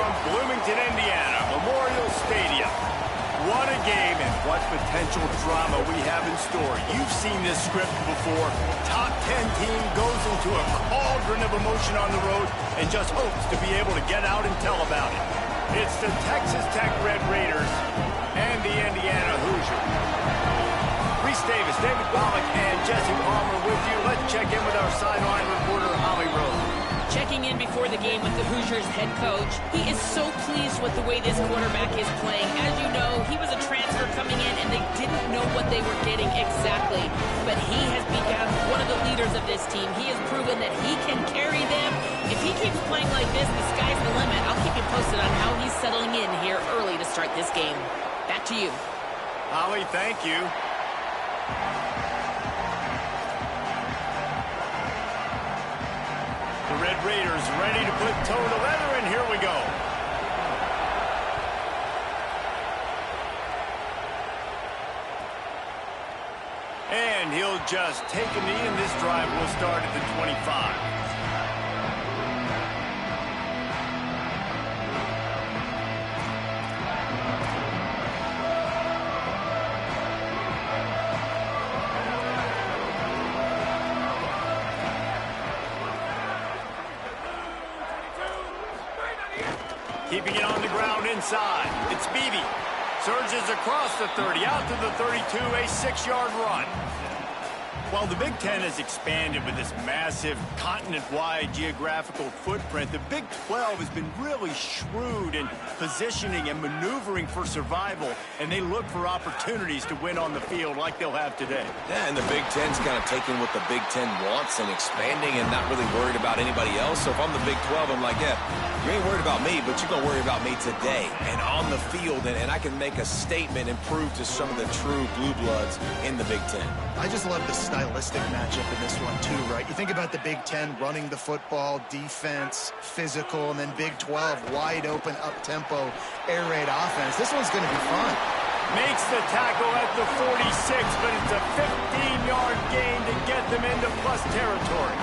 from Bloomington, Indiana, Memorial Stadium. What a game and what potential drama we have in store. You've seen this script before. Top 10 team goes into a cauldron of emotion on the road and just hopes to be able to get out and tell about it. It's the Texas Tech Red Raiders and the Indiana Hoosiers. Reese Davis, David Pollack, and Jesse Palmer with you. Let's check in with our sideline reporter, Holly Rose. Checking in before the game with the Hoosiers head coach. He is so pleased with the way this quarterback is playing. As you know, he was a transfer coming in, and they didn't know what they were getting exactly. But he has become one of the leaders of this team. He has proven that he can carry them. If he keeps playing like this, the sky's the limit. I'll keep you posted on how he's settling in here early to start this game. Back to you. Holly, thank you. The Red Raiders ready to put toe to leather, and here we go. And he'll just take a knee, and this drive will start at the 25. Keeping it on the ground inside. It's Bih. Surges across the 30, out to the 32, a 6-yard run. While the Big Ten has expanded with this massive continent-wide geographical footprint, the Big 12 has been really shrewd in positioning and maneuvering for survival, and they look for opportunities to win on the field like they'll have today. Yeah, and the Big Ten's kind of taking what the Big Ten wants and expanding and not really worried about anybody else. So if I'm the Big 12, I'm like, yeah, you ain't worried about me, but you're going to worry about me today and on the field, and I can make a statement and prove to some of the true blue bloods in the Big Ten. I just love the stylistic matchup in this one too, right? You think about the Big Ten running the football, defense, physical, and then Big 12 wide open, up-tempo, air raid offense. This one's going to be fun. Makes the tackle at the 46, but it's a 15-yard gain to get them into plus territory.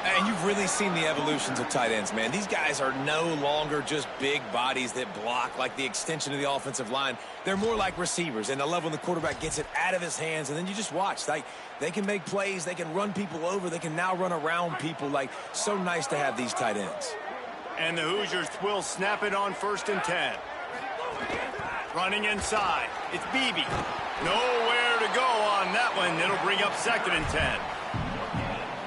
And you've really seen the evolutions of tight ends, man. These guys are no longer just big bodies that block like the extension of the offensive line. They're more like receivers, and I love when the quarterback gets it out of his hands, and then you just watch. Like, they can make plays, they can run people over, they can now run around people. Like, so nice to have these tight ends. And the Hoosiers will snap it on 1st and 10. Running inside. It's Bih. Nowhere to go on that one. It'll bring up 2nd and 10.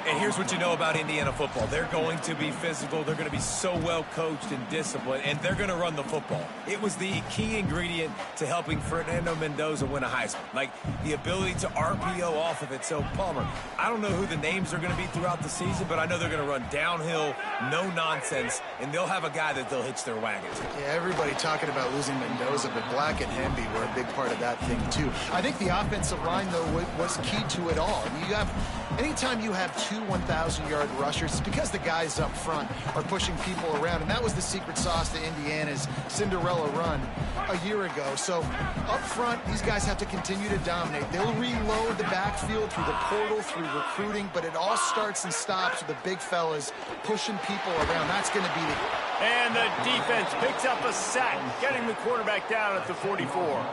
And here's what you know about Indiana football. They're going to be physical. They're going to be so well coached and disciplined, and they're going to run the football. It was the key ingredient to helping Fernando Mendoza win a Heisman, like the ability to RPO off of it. So, Palmer, I don't know who the names are going to be throughout the season, but I know they're going to run downhill, no nonsense, and they'll have a guy that they'll hitch their wagons. Yeah, everybody talking about losing Mendoza, but Black and Hemby were a big part of that thing, too. I think the offensive line, though, was key to it all. Anytime you have two 1,000-yard rushers, it's because the guys up front are pushing people around, and that was the secret sauce to Indiana's Cinderella run a year ago. So up front, these guys have to continue to dominate. They'll reload the backfield through the portal, through recruiting, but it all starts and stops with the big fellas pushing people around. That's going to be the... And the defense picks up a sack, getting the quarterback down at the 44.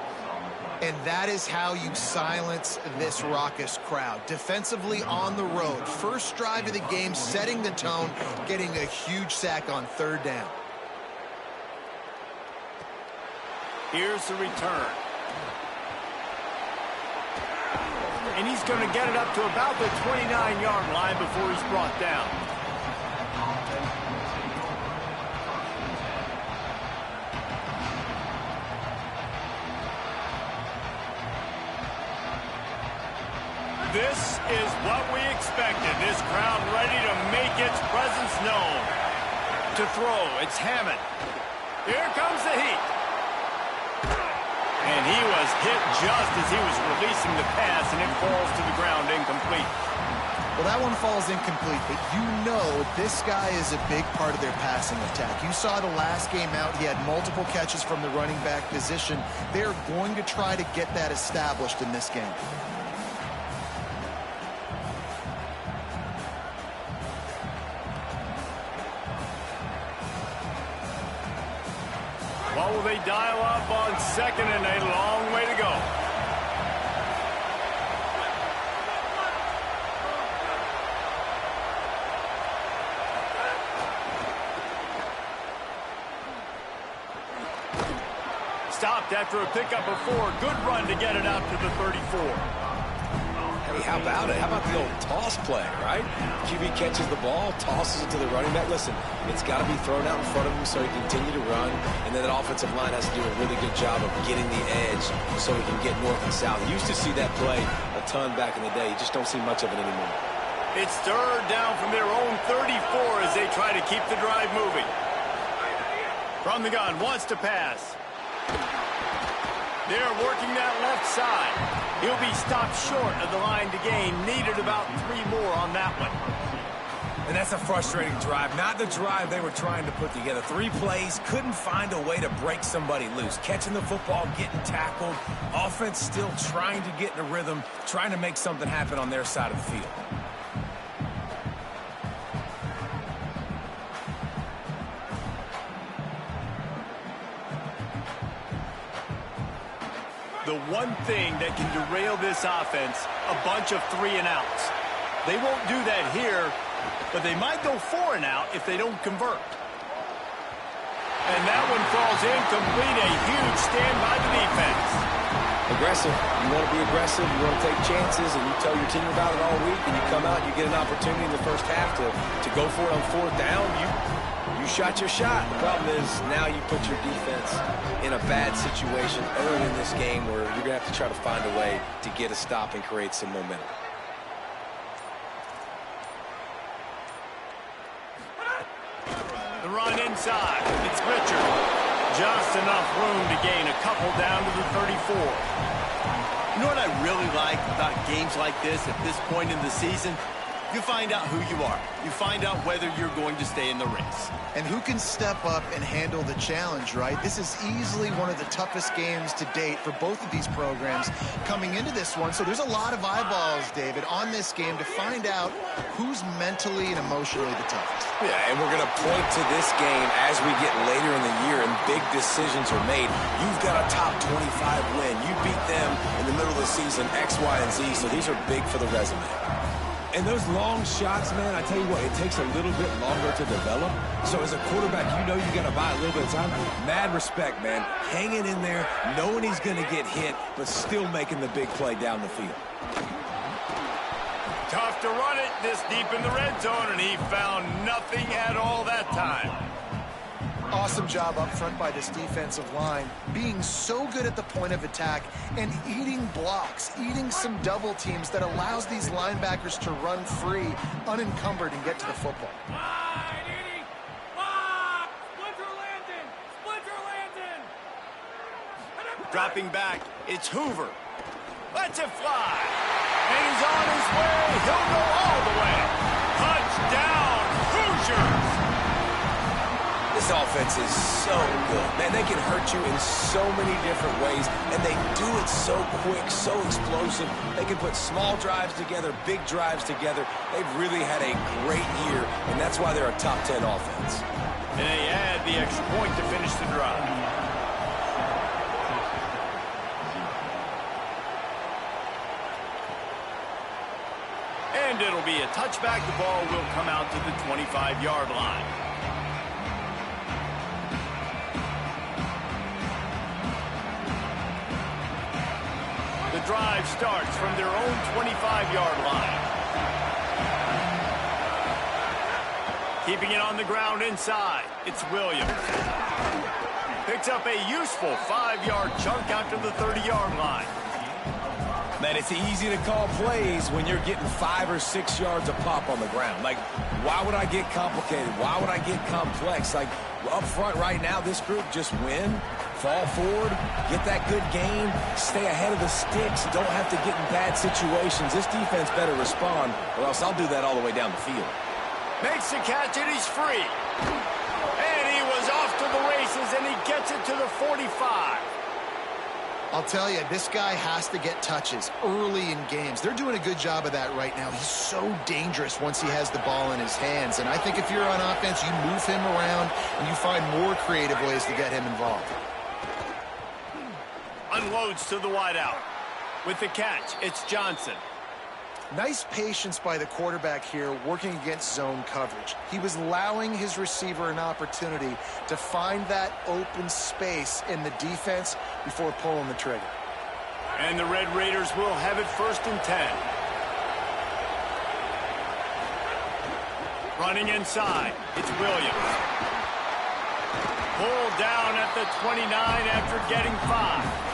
And that is how you silence this raucous crowd. Defensively on the road. First drive of the game, setting the tone, getting a huge sack on 3rd down. Here's the return. And he's going to get it up to about the 29-yard line before he's brought down. This is what we expected. This crowd ready to make its presence known. To throw, it's Hammond. Here comes the heat. And he was hit just as he was releasing the pass, and it falls to the ground incomplete. Well, that one falls incomplete, but you know this guy is a big part of their passing attack. You saw the last game out, he had multiple catches from the running back position. They're going to try to get that established in this game. What will they dial up on second and a long way to go? Stopped after a pickup of 4. Good run to get it out to the 34. Hey, how about it? How about the old toss play, right? QB catches the ball, tosses it to the running back. Listen, it's got to be thrown out in front of him so he can continue to run, and then that offensive line has to do a really good job of getting the edge so he can get north and south. You used to see that play a ton back in the day. You just don't see much of it anymore. It's third down from their own 34 as they try to keep the drive moving. From the gun, wants to pass. They're working that left side. He'll be stopped short of the line to gain. Needed about 3 more on that one. And that's a frustrating drive. Not the drive they were trying to put together. 3 plays, couldn't find a way to break somebody loose. Catching the football, getting tackled. Offense still trying to get in a rhythm, trying to make something happen on their side of the field. The one thing that can derail this offense, a bunch of 3 and outs. They won't do that here, but they might go 4 and out if they don't convert. And that one falls incomplete. A huge stand by the defense. Aggressive. You want to be aggressive. You want to take chances, and you tell your team about it all week, and you come out and you get an opportunity in the first half to go for it on 4th down. You shot your shot. The problem is now you put your defense in a bad situation early in this game where you're going to have to try to find a way to get a stop and create some momentum. The run inside. It's Richard. Just enough room to gain a couple down to the 34. You know what I really like about games like this at this point in the season? You find out who you are. You find out whether you're going to stay in the race. And who can step up and handle the challenge, right? This is easily one of the toughest games to date for both of these programs coming into this one. So there's a lot of eyeballs, David, on this game to find out who's mentally and emotionally the toughest. Yeah, and we're going to point to this game as we get later in the year and big decisions are made. You've got a top 25 win. You beat them in the middle of the season, X, Y, and Z. So these are big for the resume. And those long shots, man, I tell you what, it takes a little bit longer to develop. So as a quarterback, you know you got to buy a little bit of time. Mad respect, man. Hanging in there, knowing he's going to get hit, but still making the big play down the field. Tough to run it this deep in the red zone, and he found nothing at all that time. Awesome job up front by this defensive line, being so good at the point of attack and eating blocks, eating some double teams that allows these linebackers to run free, unencumbered, and get to the football. Dropping back, it's Hoover. Lets it fly. And he's on his way. He'll go all the way. Touchdown, Hoosiers! This offense is so good. Man, they can hurt you in so many different ways, and they do it so quick, so explosive. They can put small drives together, big drives together. They've really had a great year, and that's why they're a top 10 offense. And they add the extra point to finish the drive. And it'll be a touchback. The ball will come out to the 25-yard line. The drive starts from their own 25-yard line. Keeping it on the ground inside, it's Williams. Picks up a useful 5-yard chunk out to the 30-yard line. Man, it's easy to call plays when you're getting 5 or 6 yards a pop on the ground. Like, why would I get complicated? Why would I get complex? Like, up front right now, this group just win, fall forward, get that good gain, stay ahead of the sticks, don't have to get in bad situations. This defense better respond, or else I'll do that all the way down the field. Makes the catch, and he's free. And he was off to the races, and he gets it to the 45. I'll tell you, this guy has to get touches early in games. They're doing a good job of that right now. He's so dangerous once he has the ball in his hands. And I think if you're on offense, you move him around and you find more creative ways to get him involved. Unloads to the wideout. With the catch, it's Johnson. Nice patience by the quarterback here working against zone coverage. He was allowing his receiver an opportunity to find that open space in the defense before pulling the trigger. And the Red Raiders will have it 1st and 10. Running inside, it's Williams. Pulled down at the 29 after getting 5.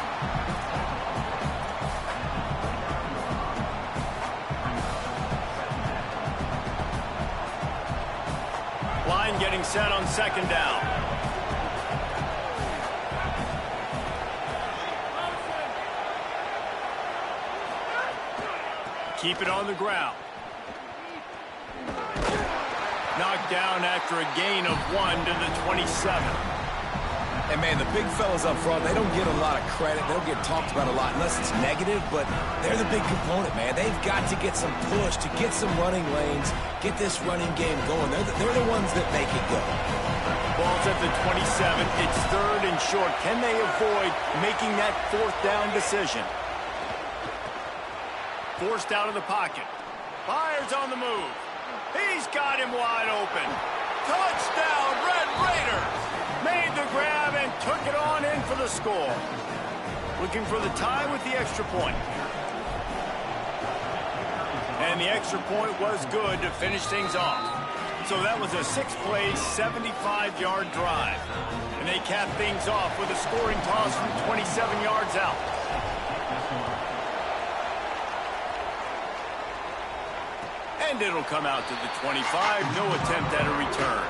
Line getting set on 2nd down. Keep it on the ground. Knocked down after a gain of 1 to the 27. And, man, the big fellas up front, they don't get a lot of credit. They don't get talked about a lot unless it's negative, but they're the big component, man. They've got to get some push, to get some running lanes, get this running game going. They're the ones that make it go. Ball's at the 27. It's 3rd and short. Can they avoid making that 4th down decision? Forced out of the pocket. Byers on the move. He's got him wide open. Touchdown, Red Raiders! Made the grab and took it on in for the score. Looking for the tie with the extra point. And the extra point was good to finish things off. So that was a 6-play, 75-yard drive. And they cap things off with a scoring toss from 27 yards out. And it'll come out to the 25. No attempt at a return.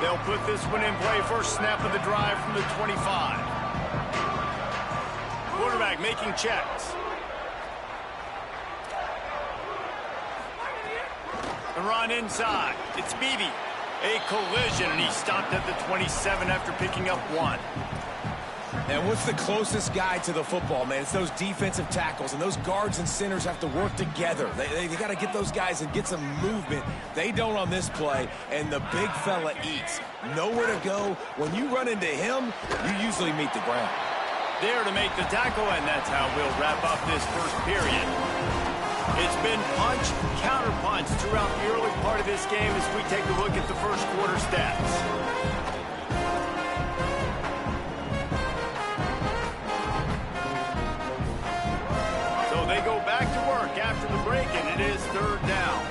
They'll put this one in play. First snap of the drive from the 25. Quarterback making checks. The run inside. It's Bih. A collision, and he stopped at the 27 after picking up 1. And what's the closest guy to the football, man? It's those defensive tackles, and those guards and centers have to work together. They got to get those guys and get some movement. They don't on this play, and the big fella eats. Nowhere to go. When you run into him, you usually meet the ground. There to make the tackle, and that's how we'll wrap up this first period. It's been punch, counter-punch throughout the early part of this game as we take a look at the first quarter stats. They go back to work after the break, and it is 3rd down.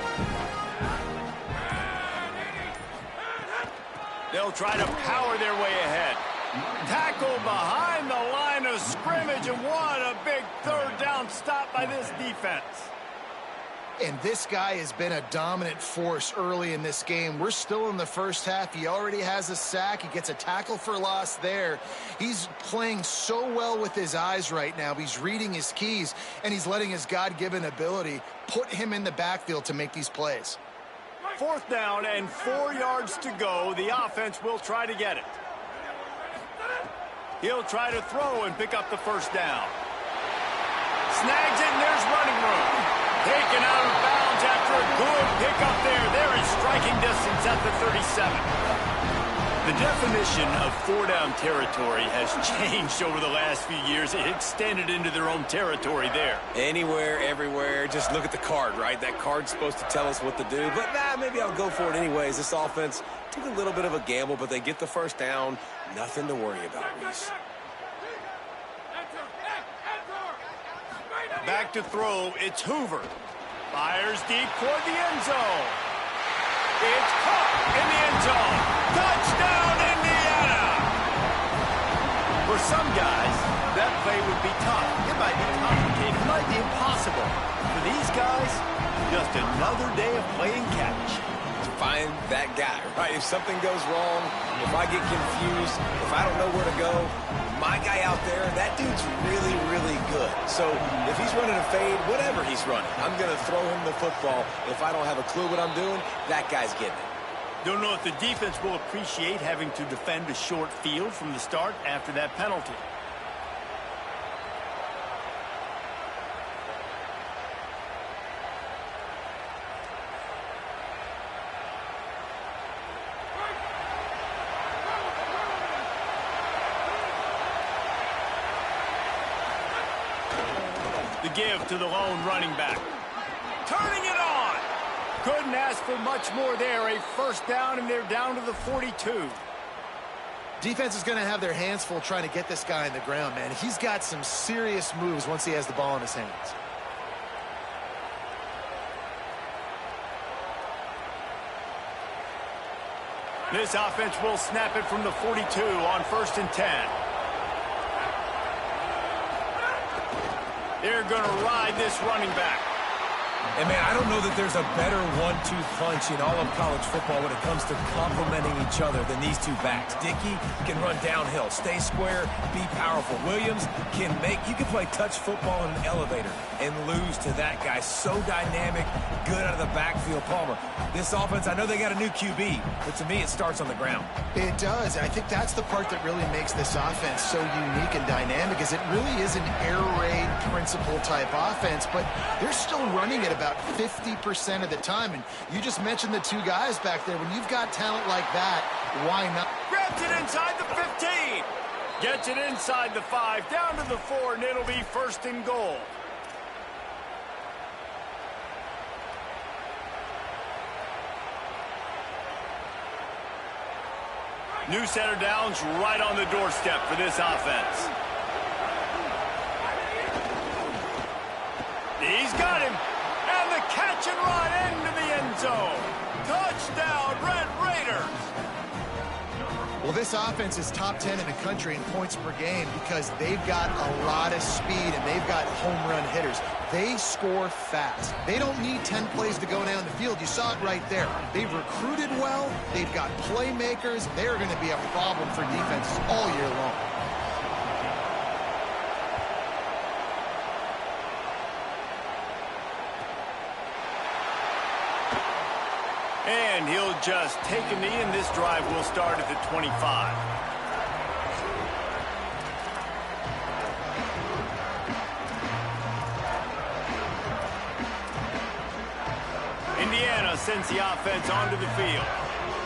They'll try to power their way ahead. Tackle behind the line of scrimmage, and what a big 3rd down stop by this defense. And this guy has been a dominant force early in this game. We're still in the first half. He already has a sack. He gets a tackle for loss there. He's playing so well with his eyes right now. He's reading his keys, and he's letting his God-given ability put him in the backfield to make these plays. 4th down and 4 yards to go. The offense will try to get it. He'll try to throw and pick up the 1st down. Snags it, and there's running room. Taken out of bounds after a good pickup there. There is striking distance at the 37. The definition of 4-down territory has changed over the last few years. It extended into their own territory there. Anywhere, everywhere. Just look at the card, right? That card's supposed to tell us what to do. But, maybe I'll go for it anyways. This offense took a little bit of a gamble, but they get the 1st down. Nothing to worry about, Reese. Back to throw, it's Hoover. Fires deep toward the end zone. It's caught in the end zone. Touchdown, Indiana! For some guys, that play would be tough. It might be complicated. It might be impossible. For these guys, just another day of playing catch. Find that guy, right? If something goes wrong, if I get confused, if I don't know where to go, my guy out there, that dude's really, really good. So if he's running a fade, whatever he's running, I'm going to throw him the football. If I don't have a clue what I'm doing, that guy's getting it. Don't know if the defense will appreciate having to defend a short field from the start after that penalty. to give to the lone running back. Turning it on. Couldn't ask for much more there. A first down, and they're down to the 42. Defense is going to have their hands full trying to get this guy on the ground, man. He's got some serious moves once he has the ball in his hands. This offense will snap it from the 42 on 1st and 10. They're going to ride this running back. And, man, I don't know that there's a better 1-2 punch in all of college football when it comes to complementing each other than these two backs. Dickey can run downhill, stay square, be powerful. Williams can you can play touch football in an elevator and lose to that guy. So dynamic, good out of the backfield. Palmer, this offense, I know they got a new QB, but to me it starts on the ground. It does. I think that's the part that really makes this offense so unique and dynamic, is it really is an air raid principle type offense, but they're still running it about 50% of the time. And you just mentioned the two guys back there. When you've got talent like that, why not? Grabs it inside the 15. Gets it inside the 5, down to the 4, and it'll be 1st and goal. New set of downs right on the doorstep for this offense. He's got him. And the catch and run into the end zone. Touchdown, Red Raiders. Well, this offense is top 10 in the country in points per game because they've got a lot of speed and they've got home run hitters. They score fast. They don't need 10 plays to go down the field. You saw it right there. They've recruited well. They've got playmakers. They're going to be a problem for defenses all year long. And he'll just take a knee, and this drive will start at the 25. Indiana sends the offense onto the field.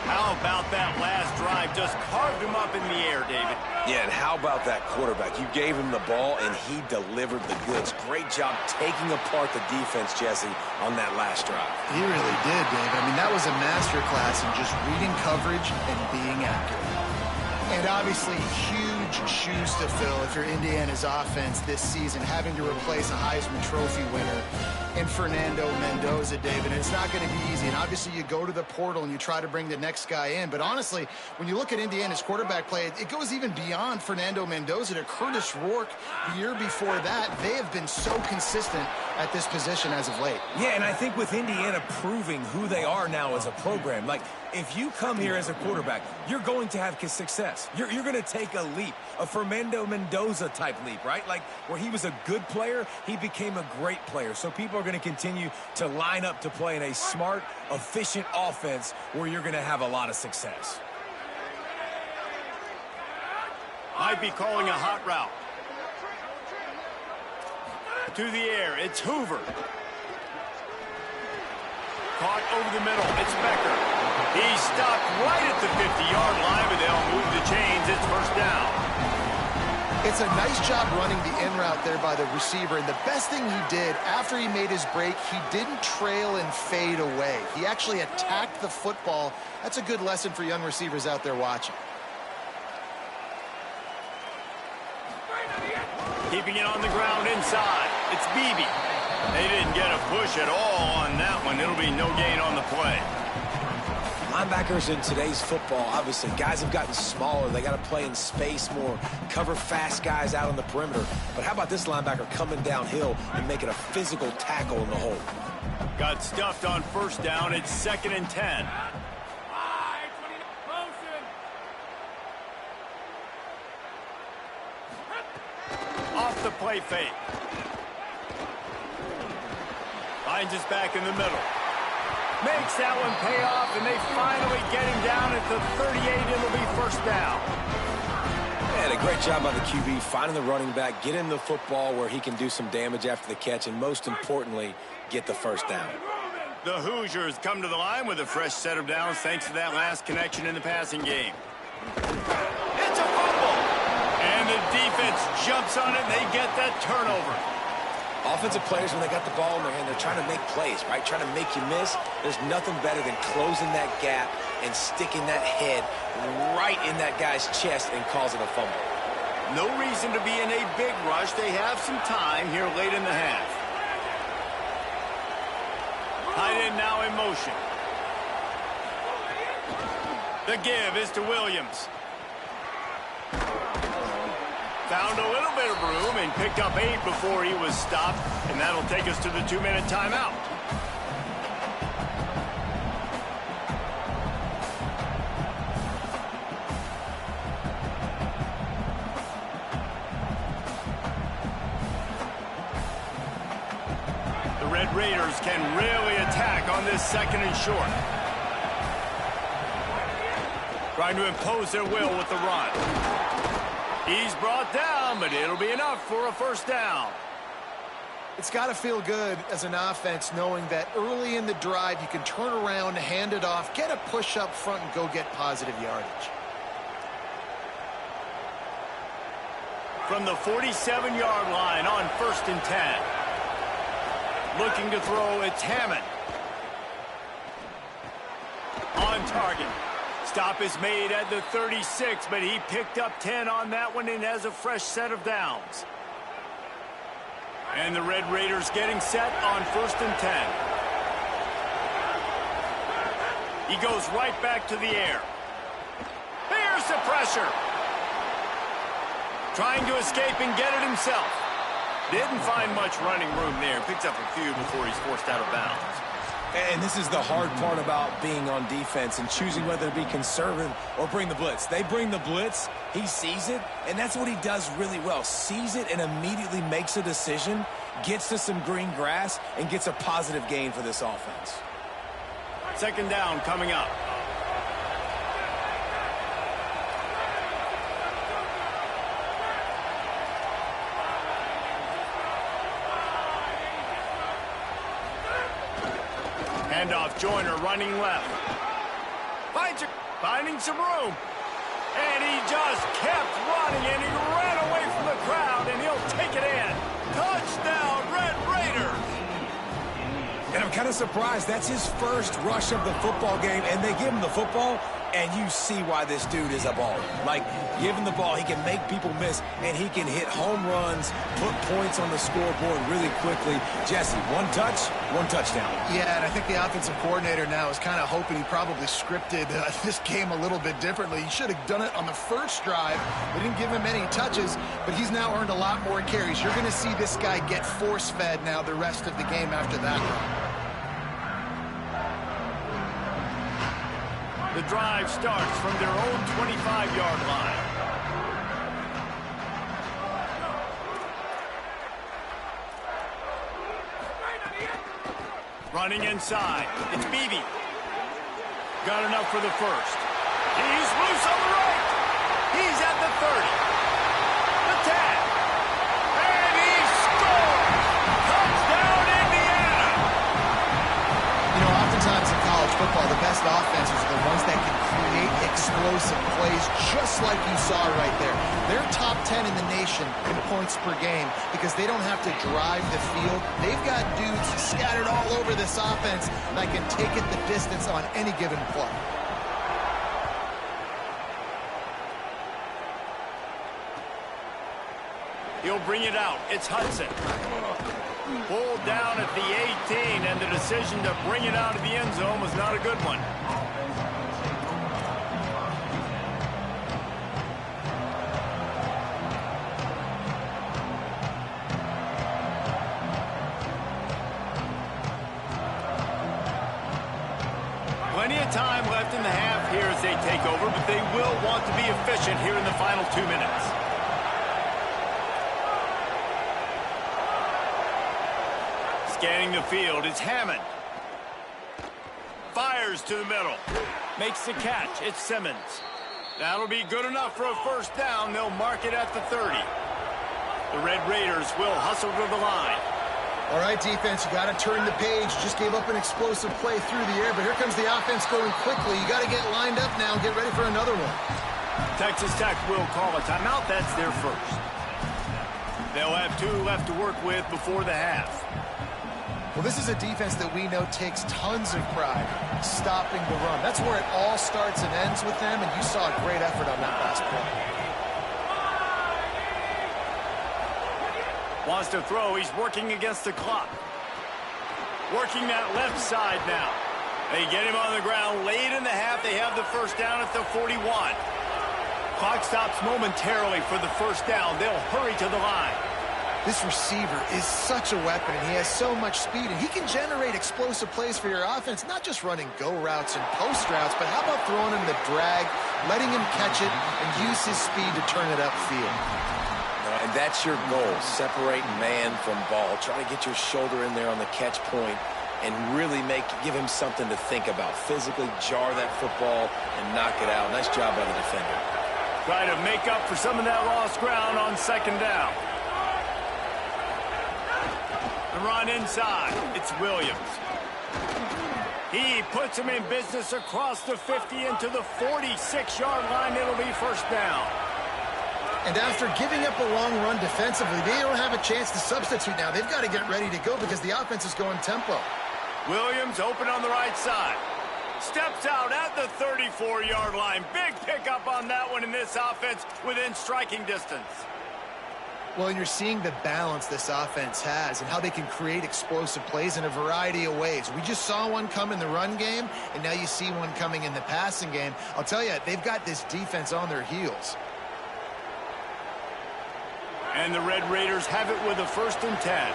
How about that last drive? Just carved him up in the air, David. Yeah, and how about that quarterback? You gave him the ball, and he delivered the goods. Great job taking apart the defense, Jesse, on that last drive. He really did, Dave. I mean, that was a masterclass in just reading coverage and being accurate. And obviously, huge shoes to fill if you're Indiana's offense this season, having to replace a Heisman Trophy winner in Fernando Mendoza, David. And it's not going to be easy. And obviously, you go to the portal and you try to bring the next guy in. But honestly, when you look at Indiana's quarterback play, it goes even beyond Fernando Mendoza to Curtis Rourke the year before that. They have been so consistent at this position as of late. Yeah, and I think with Indiana proving who they are now as a program, like, if you come here as a quarterback, you're going to have success. You're going to take a leap, a Fernando Mendoza type leap, right? Like, where he was a good player, he became a great player. So people are going to continue to line up to play in a smart, efficient offense where you're going to have a lot of success. Might be calling a hot route. To the air, it's Hoover. Caught over the middle, it's Becker. He stopped right at the 50-yard line, but they'll move the chains. It's 1st down. It's a nice job running the in route there by the receiver, and the best thing he did after he made his break, he didn't trail and fade away. He actually attacked the football. That's a good lesson for young receivers out there watching. Keeping it on the ground inside. It's Bih. They didn't get a push at all on that one. It'll be no gain on the play. Linebackers in today's football, obviously, guys have gotten smaller. They got to play in space more, cover fast guys out on the perimeter. But how about this linebacker coming downhill and making a physical tackle in the hole? Got stuffed on 1st down. It's 2nd and 10. Off the play fake. Finds his back in the middle. Makes that one pay off, and they finally get him down at the 38. It'll be 1st down. And a great job by the QB finding the running back, getting the football where he can do some damage after the catch, and most importantly, get the 1st down. The Hoosiers come to the line with a fresh set of downs thanks to that last connection in the passing game. It's a fumble. And the defense jumps on it, and they get that turnover. Offensive players, when they got the ball in their hand, they're trying to make plays, right? Trying to make you miss. There's nothing better than closing that gap and sticking that head right in that guy's chest and causing a fumble. No reason to be in a big rush. They have some time here late in the half. Tight end now in motion. The give is to Williams. Found a little bit of room and picked up 8 before he was stopped, and that'll take us to the 2-minute timeout. The Red Raiders can really attack on this 2nd and short. Trying to impose their will with the run. He's brought down, but it'll be enough for a first down. It's got to feel good as an offense knowing that early in the drive you can turn around, hand it off, get a push up front, and go get positive yardage. From the 47-yard line on 1st and 10. Looking to throw, it's Hammond. On target. Stop is made at the 36, but he picked up 10 on that one and has a fresh set of downs. And the Red Raiders getting set on 1st and 10. He goes right back to the air. Here's the pressure. Trying to escape and get it himself. Didn't find much running room there. Picks up a few before he's forced out of bounds. And this is the hard part about being on defense and choosing whether to be conservative or bring the blitz. They bring the blitz, he sees it, and that's what he does really well. Sees it and immediately makes a decision, gets to some green grass, and gets a positive gain for this offense. 2nd down coming up. Handoff, Joyner running left. Finding some room. And he just kept running, and he ran away from the crowd, and he'll take it in. Touchdown, Red Raiders! And I'm kind of surprised. That's his first rush of the football game, and they give him the football, and you see why this dude is a baller. Like, give him the ball, he can make people miss, and he can hit home runs, put points on the scoreboard really quickly. Jesse, 1 touch, 1 touchdown. Yeah, and I think the offensive coordinator now is kind of hoping he probably scripted this game a little bit differently. He should have done it on the first drive. They didn't give him any touches, but he's now earned a lot more carries. You're going to see this guy get force-fed now the rest of the game after that run. The drive starts from their own 25-yard line. Running inside. It's Bih. Got enough for the first. He's loose on the right. He's at the 30. The 10. And he scores! Touchdown, Indiana! You know, oftentimes in college football, the best offenses are the ones that can create explosive plays, just like you saw right there. They're top 10 in the nation in points per game because they don't have to drive the field. They've got dudes scattered all over this offense that can take it the distance on any given play. He'll bring it out. It's Hudson. Pulled down at the 18, and the decision to bring it out of the end zone was not a good one. Plenty of time left in the half here as they take over, but they will want to be efficient here in the final 2 minutes. Scanning the field, it's Hammond. Fires to the middle. Makes the catch, it's Simmons. That'll be good enough for a first down. They'll mark it at the 30. The Red Raiders will hustle to the line. All right, defense, you got to turn the page. Just gave up an explosive play through the air, but here comes the offense going quickly. You got to get lined up now and get ready for another one. Texas Tech will call a timeout. That's their first. They'll have 2 left to work with before the half. Well, this is a defense that we know takes tons of pride stopping the run. That's where it all starts and ends with them, and you saw a great effort on that last play. Wants to throw. He's working against the clock. Working that left side now. They get him on the ground late in the half. They have the first down at the 41. Clock stops momentarily for the first down. They'll hurry to the line. This receiver is such a weapon, and he has so much speed, and he can generate explosive plays for your offense, not just running go routes and post routes, but how about throwing him the drag, letting him catch it, and use his speed to turn it upfield. And that's your goal, separate man from ball. Try to get your shoulder in there on the catch point and really give him something to think about. Physically jar that football and knock it out. Nice job by the defender. Try to make up for some of that lost ground on second down. The run inside. It's Williams. He puts him in business across the 50 into the 46-yard line. It'll be first down. And after giving up a long run defensively, they don't have a chance to substitute now. They've got to get ready to go because the offense is going tempo. Williams open on the right side. Steps out at the 34-yard line. Big pickup on that one in this offense within striking distance. Well, and you're seeing the balance this offense has and how they can create explosive plays in a variety of ways. We just saw one come in the run game, and now you see one coming in the passing game. I'll tell you, they've got this defense on their heels. And the Red Raiders have it with a 1st and 10.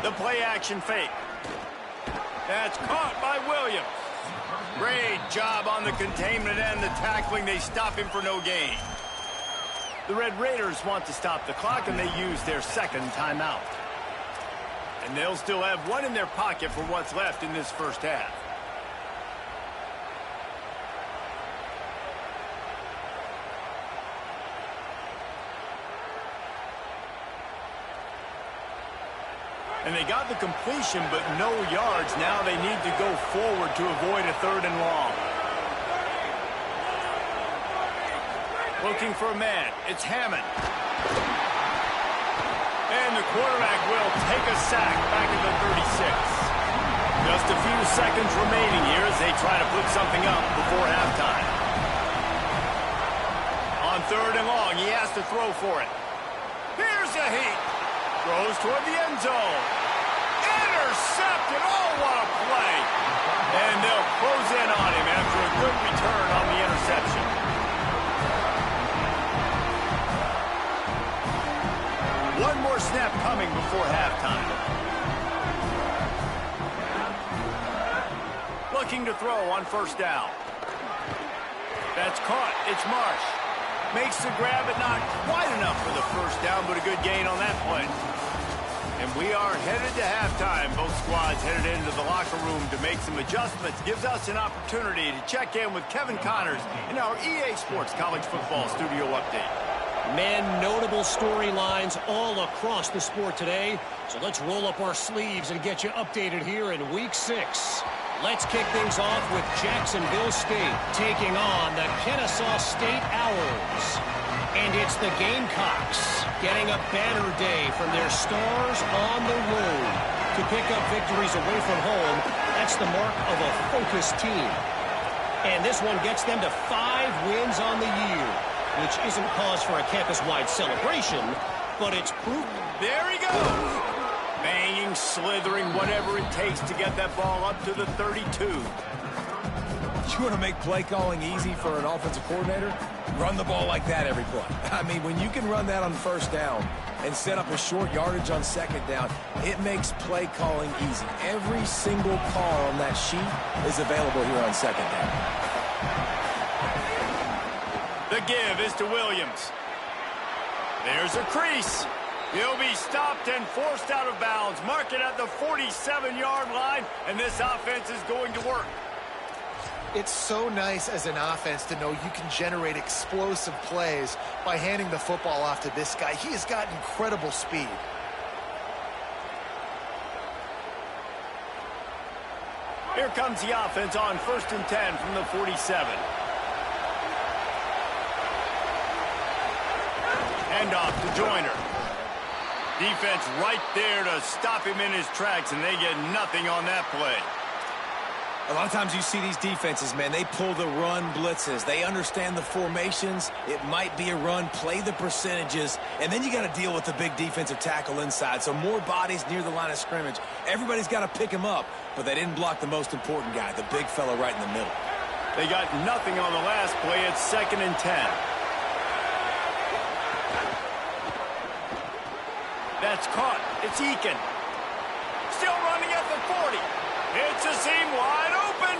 The play action fake. That's caught by Williams. Great job on the containment and the tackling. They stop him for no gain. The Red Raiders want to stop the clock, and they use their 2nd timeout. And they'll still have one in their pocket for what's left in this first half. And they got the completion, but no yards. Now they need to go forward to avoid a 3rd and long. Looking for a man. It's Hammond. And the quarterback will take a sack back at the 36. Just a few seconds remaining here as they try to put something up before halftime. On 3rd and long, he has to throw for it. Here's a heat. Throws toward the end zone. Intercepted. Oh, what a play. And they'll close in on him after a good return on the interception. One more snap coming before halftime. Looking to throw on 1st down. That's caught. It's Marsh. Makes the grab, but not quite enough for the first down, but a good gain on that play. And we are headed to halftime. Both squads headed into the locker room to make some adjustments. Gives us an opportunity to check in with Kevin Connors in our EA Sports College Football Studio Update. Man, notable storylines all across the sport today. So let's roll up our sleeves and get you updated here in Week 6. Let's kick things off with Jacksonville State taking on the Kennesaw State Owls. And it's the Gamecocks getting a banner day from their stars on the road. To pick up victories away from home, that's the mark of a focused team. And this one gets them to 5 wins on the year, which isn't cause for a campus-wide celebration, but it's proof. There he goes. Banging, slithering, whatever it takes to get that ball up to the 32. You want to make play calling easy for an offensive coordinator? Run the ball like that every play. I mean, when you can run that on 1st down and set up a short yardage on 2nd down, it makes play calling easy. Every single call on that sheet is available here on 2nd down. The give is to Williams. There's a crease. He'll be stopped and forced out of bounds. Mark it at the 47-yard line, and this offense is going to work. It's so nice as an offense to know you can generate explosive plays by handing the football off to this guy. He has got incredible speed. Here comes the offense on 1st and 10 from the 47. handoff to Joyner. Defense right there to stop him in his tracks, and they get nothing on that play. A lot of times you see these defenses, man, they pull the run blitzes. They understand the formations. It might be a run, play the percentages, and then you got to deal with the big defensive tackle inside. So more bodies near the line of scrimmage. Everybody's got to pick him up, but they didn't block the most important guy, the big fella right in the middle. They got nothing on the last play. It's 2nd and 10. That's caught. It's Eakin. Still running at the 40. It's a seam wide open.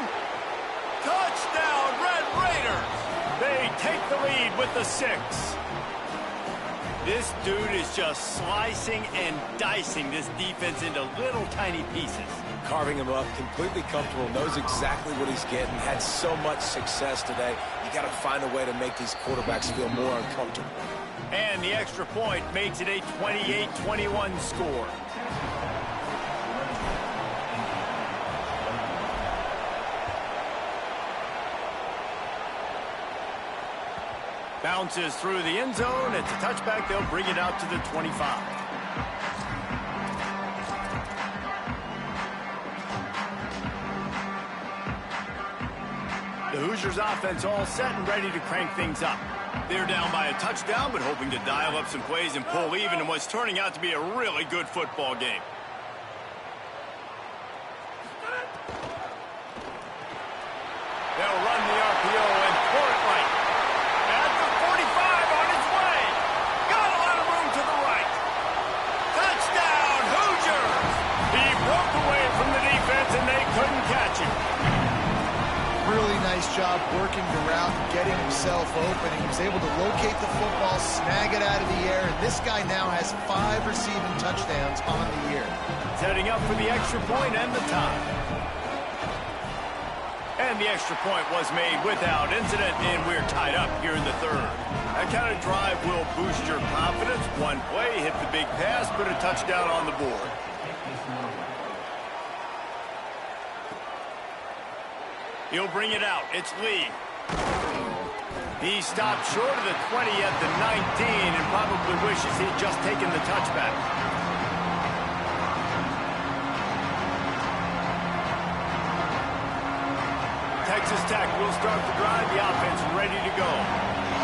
Touchdown, Red Raiders. They take the lead with the 6. This dude is just slicing and dicing this defense into little tiny pieces. Carving him up, completely comfortable, knows exactly what he's getting, had so much success today. You got to find a way to make these quarterbacks feel more uncomfortable. And the extra point makes it a 28-21 score. Bounces through the end zone. It's a touchback. They'll bring it out to the 25. The Hoosiers offense all set and ready to crank things up. They're down by a touchdown, but hoping to dial up some plays and pull even in what's turning out to be a really good football game. They'll run the RPO and pour it right. At the 45 on his way. Got a lot of room to the right. Touchdown, Hoosiers! He broke away from the defense and they couldn't catch him. Really nice job working the route, getting himself open. He was able to locate the football, snag it out of the air, and this guy now has 5 receiving touchdowns on the year. Setting up for the extra point and the tie. And the extra point was made without incident, and we're tied up here in the 3rd. That kind of drive will boost your confidence. One play, hit the big pass, put a touchdown on the board. He'll bring it out. It's Lee. He stopped short of the 20 at the 19 and probably wishes he'd just taken the touchback. Texas Tech will start the drive. The offense ready to go.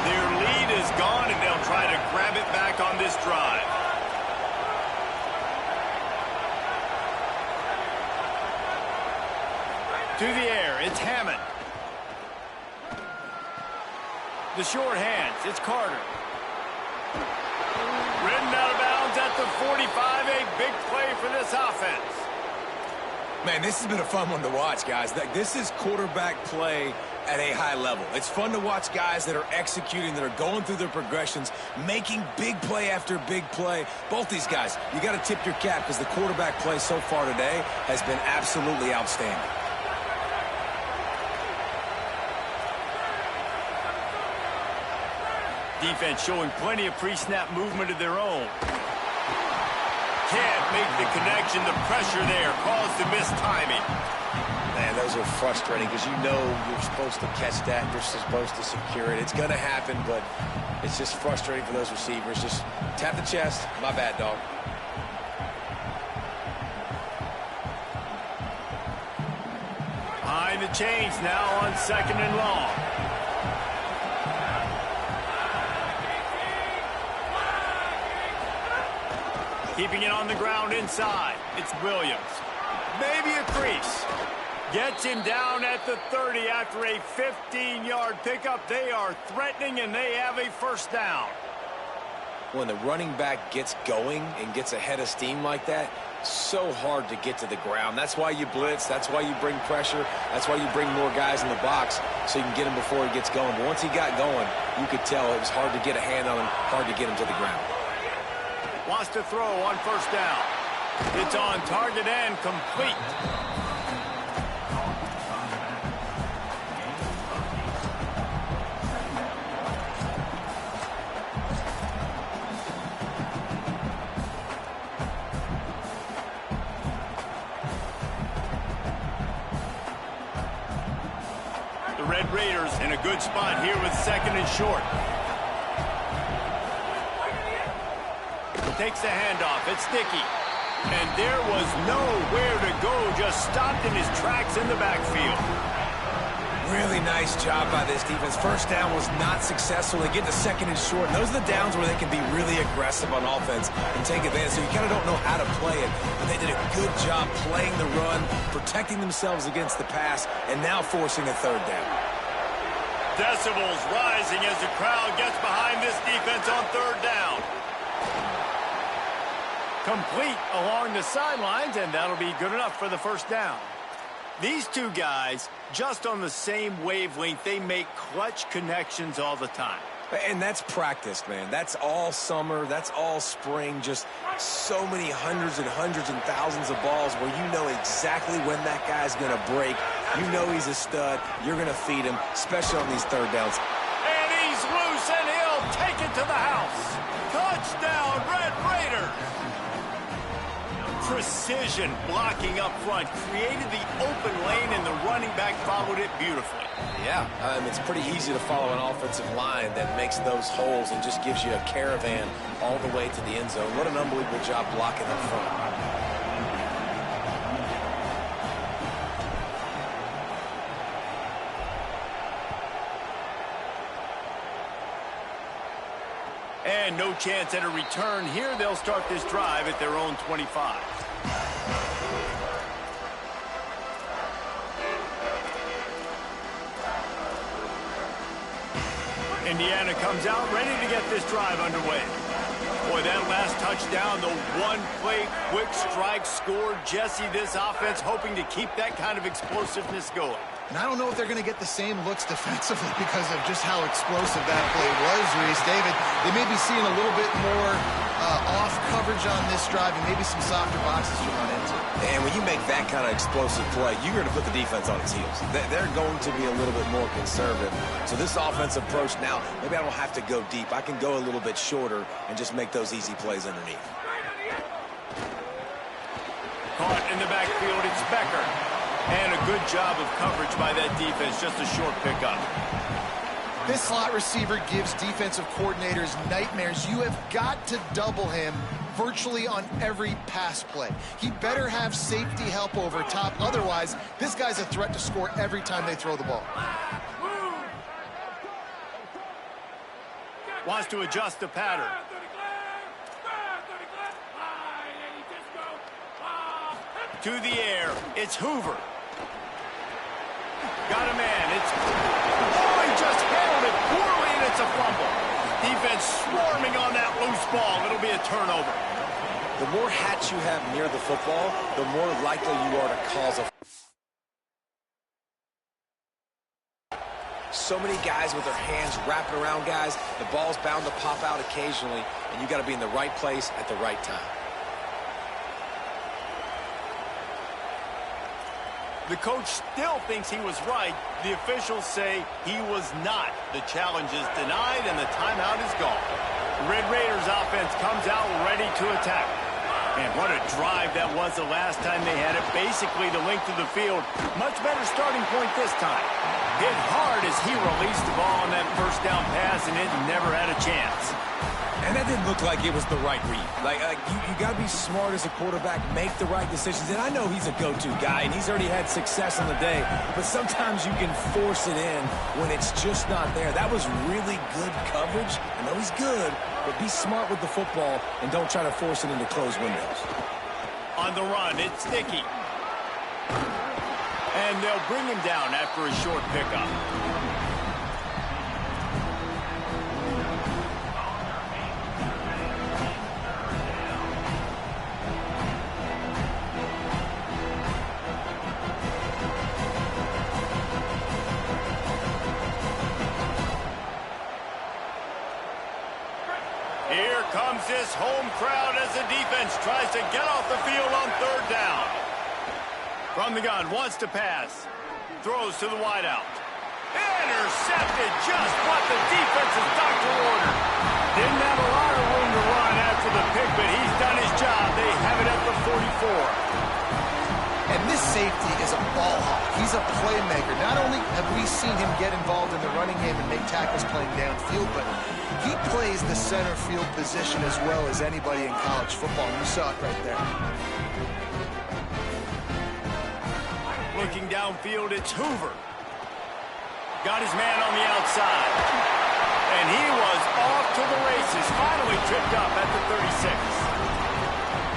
Their lead is gone, and they'll try to grab it back on this drive. To the air, it's Hammond. The short hands, it's Carter. Ridden out of bounds at the 45, a big play for this offense. Man, this has been a fun one to watch, guys. This is quarterback play at a high level. It's fun to watch guys that are executing, that are going through their progressions, making big play after big play. Both these guys, you got to tip your cap because the quarterback play so far today has been absolutely outstanding. Defense showing plenty of pre-snap movement of their own. Can't make the connection. The pressure there caused the missed timing. Man, those are frustrating because you know you're supposed to catch that. You're supposed to secure it. It's going to happen, but it's just frustrating for those receivers. Just tap the chest. My bad, dog. Behind the chains now on 2nd and long. Keeping it on the ground inside. It's Williams. Maybe a crease. Gets him down at the 30 after a 15-yard pickup. They are threatening, and they have a first down. When the running back gets going and gets ahead of steam like that, so hard to get to the ground. That's why you blitz. That's why you bring pressure. That's why you bring more guys in the box so you can get him before he gets going. But once he got going, you could tell it was hard to get a hand on him, hard to get him to the ground. Wants to throw on first down. It's on target and complete. The Red Raiders in a good spot here with 2nd and short. takes the handoff. It's Dickey. And there was nowhere to go, just stopped in his tracks in the backfield. Really nice job by this defense. First down was not successful. They get to second and short. And those are the downs where they can be really aggressive on offense and take advantage. So you kind of don't know how to play it. But they did a good job playing the run, protecting themselves against the pass, and now forcing a third down. Decibels rising as the crowd gets behind this defense on third down. Complete along the sidelines, and that'll be good enough for the first down. These two guys, just on the same wavelength, they make clutch connections all the time. And that's practice, man. That's all summer. That's all spring. Just so many hundreds and thousands of balls where you know exactly when that guy's going to break. You know he's a stud. You're going to feed him, especially on these third downs. And he's loose, and he'll take it to the house. Touchdown, Red Raiders. Precision blocking up front created the open lane, and the running back followed it beautifully. Yeah, it's pretty easy to follow an offensive line that makes those holes and just gives you a caravan all the way to the end zone. What an unbelievable job blocking up front. And no chance at a return here. They'll start this drive at their own 25. Indiana comes out ready to get this drive underway. Boy, that last touchdown, the one-play quick strike scored. Jesse, this offense hoping to keep that kind of explosiveness going. And I don't know if they're going to get the same looks defensively because of just how explosive that play was, Reese. David, they may be seeing a little bit more off coverage on this drive and maybe some softer boxes to run into. And when you make that kind of explosive play, you're going to put the defense on its heels. They're going to be a little bit more conservative. So this offensive approach now, maybe I don't have to go deep. I can go a little bit shorter and just make those easy plays underneath. Caught in the backfield, it's Becker. And a good job of coverage by that defense, just a short pickup. This slot receiver gives defensive coordinators nightmares. You have got to double him virtually on every pass play. He better have safety help over top. Otherwise, this guy's a threat to score every time they throw the ball. Wants to adjust the pattern. To the air, it's Hoover. Got a man, it's... Oh, he just handled it poorly, and it's a fumble. Defense swarming on that loose ball. It'll be a turnover. The more hats you have near the football, the more likely you are to cause a... So many guys with their hands wrapping around guys. The ball's bound to pop out occasionally, and you got to be in the right place at the right time. The coach still thinks he was right. The officials say he was not. The challenge is denied, and the timeout is gone. The Red Raiders offense comes out ready to attack. And what a drive that was the last time they had it. Basically the length of the field. Much better starting point this time. Hit hard as he released the ball on that first down pass, and it never had a chance. And that didn't look like it was the right read. You got to be smart as a quarterback, make the right decisions. And I know he's a go-to guy, and he's already had success on the day. But sometimes you can force it in when it's just not there. That was really good coverage. I know he's good, but be smart with the football and don't try to force it into closed windows. On the run, it's Dickey. And they'll bring him down after a short pickup. Here comes this home crowd as the defense tries to get off the field on third down. From the gun, wants to pass. Throws to the wideout. Intercepted, just what the defense's doctor ordered. Didn't have a lot of room to run after the pick, but he's done his job. They have it at the 44. And this safety is a ball hawk. He's a playmaker. Not only have we seen him get involved in the running game and make tackles playing downfield, but he plays the center field position as well as anybody in college football. You saw it right there. Looking downfield, it's Hoover. Got his man on the outside. And he was off to the races. Finally tripped up at the 36.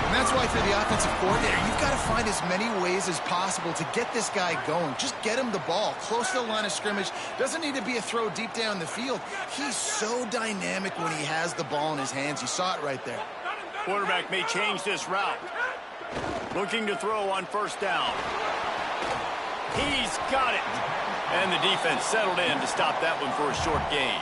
And that's why for the offensive coordinator, you've got to find as many ways as possible to get this guy going. Just get him the ball close to the line of scrimmage. Doesn't need to be a throw deep down the field. He's so dynamic when he has the ball in his hands. You saw it right there. Quarterback may change this route. Looking to throw on first down. He's got it. And the defense settled in to stop that one for a short gain.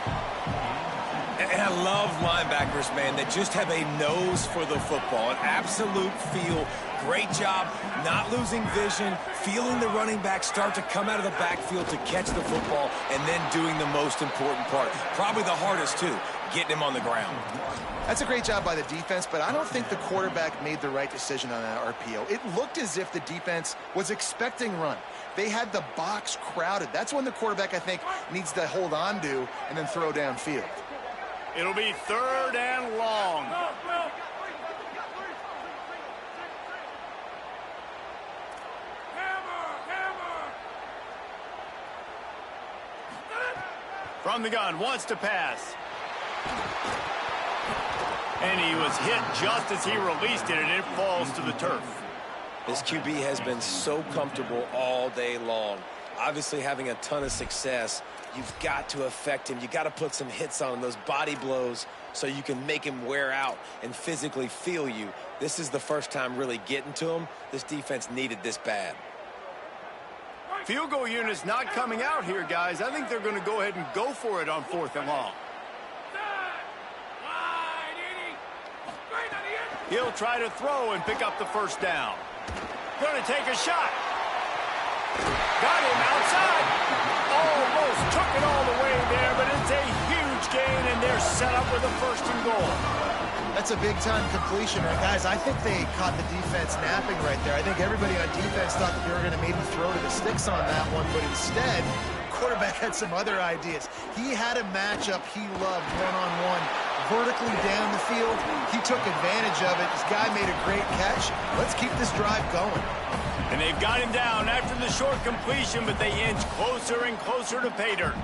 And I love linebackers, man, that just have a nose for the football, an absolute feel. Great job not losing vision, feeling the running back start to come out of the backfield to catch the football, and then doing the most important part. Probably the hardest, too, getting him on the ground. That's a great job by the defense, but I don't think the quarterback made the right decision on that RPO. It looked as if the defense was expecting run. They had the box crowded. That's when the quarterback, I think, needs to hold on to and then throw downfield. It'll be 3rd and long. From the gun, wants to pass. And he was hit just as he released it, and it falls to the turf. This QB has been so comfortable all day long. Obviously having a ton of success. You've got to affect him. You got to put some hits on him, those body blows, so you can make him wear out and physically feel you. This is the first time really getting to him. This defense needed this bad. Field goal unit's not coming out here, guys. I think they're going to go ahead and go for it on 4th and long. He'll try to throw and pick up the first down. Going to take a shot. Got him outside. Almost took it all the way there, but it's a huge gain, and they're set up with a 1st and goal. That's a big-time completion. And guys, I think they caught the defense napping right there. I think everybody on defense thought that they were going to maybe throw to the sticks on that one, but instead, quarterback had some other ideas. He had a matchup he loved one-on-one, vertically down the field. He took advantage of it. This guy made a great catch. Let's keep this drive going. And they've got him down after the short completion, but they inch closer and closer to pay dirt.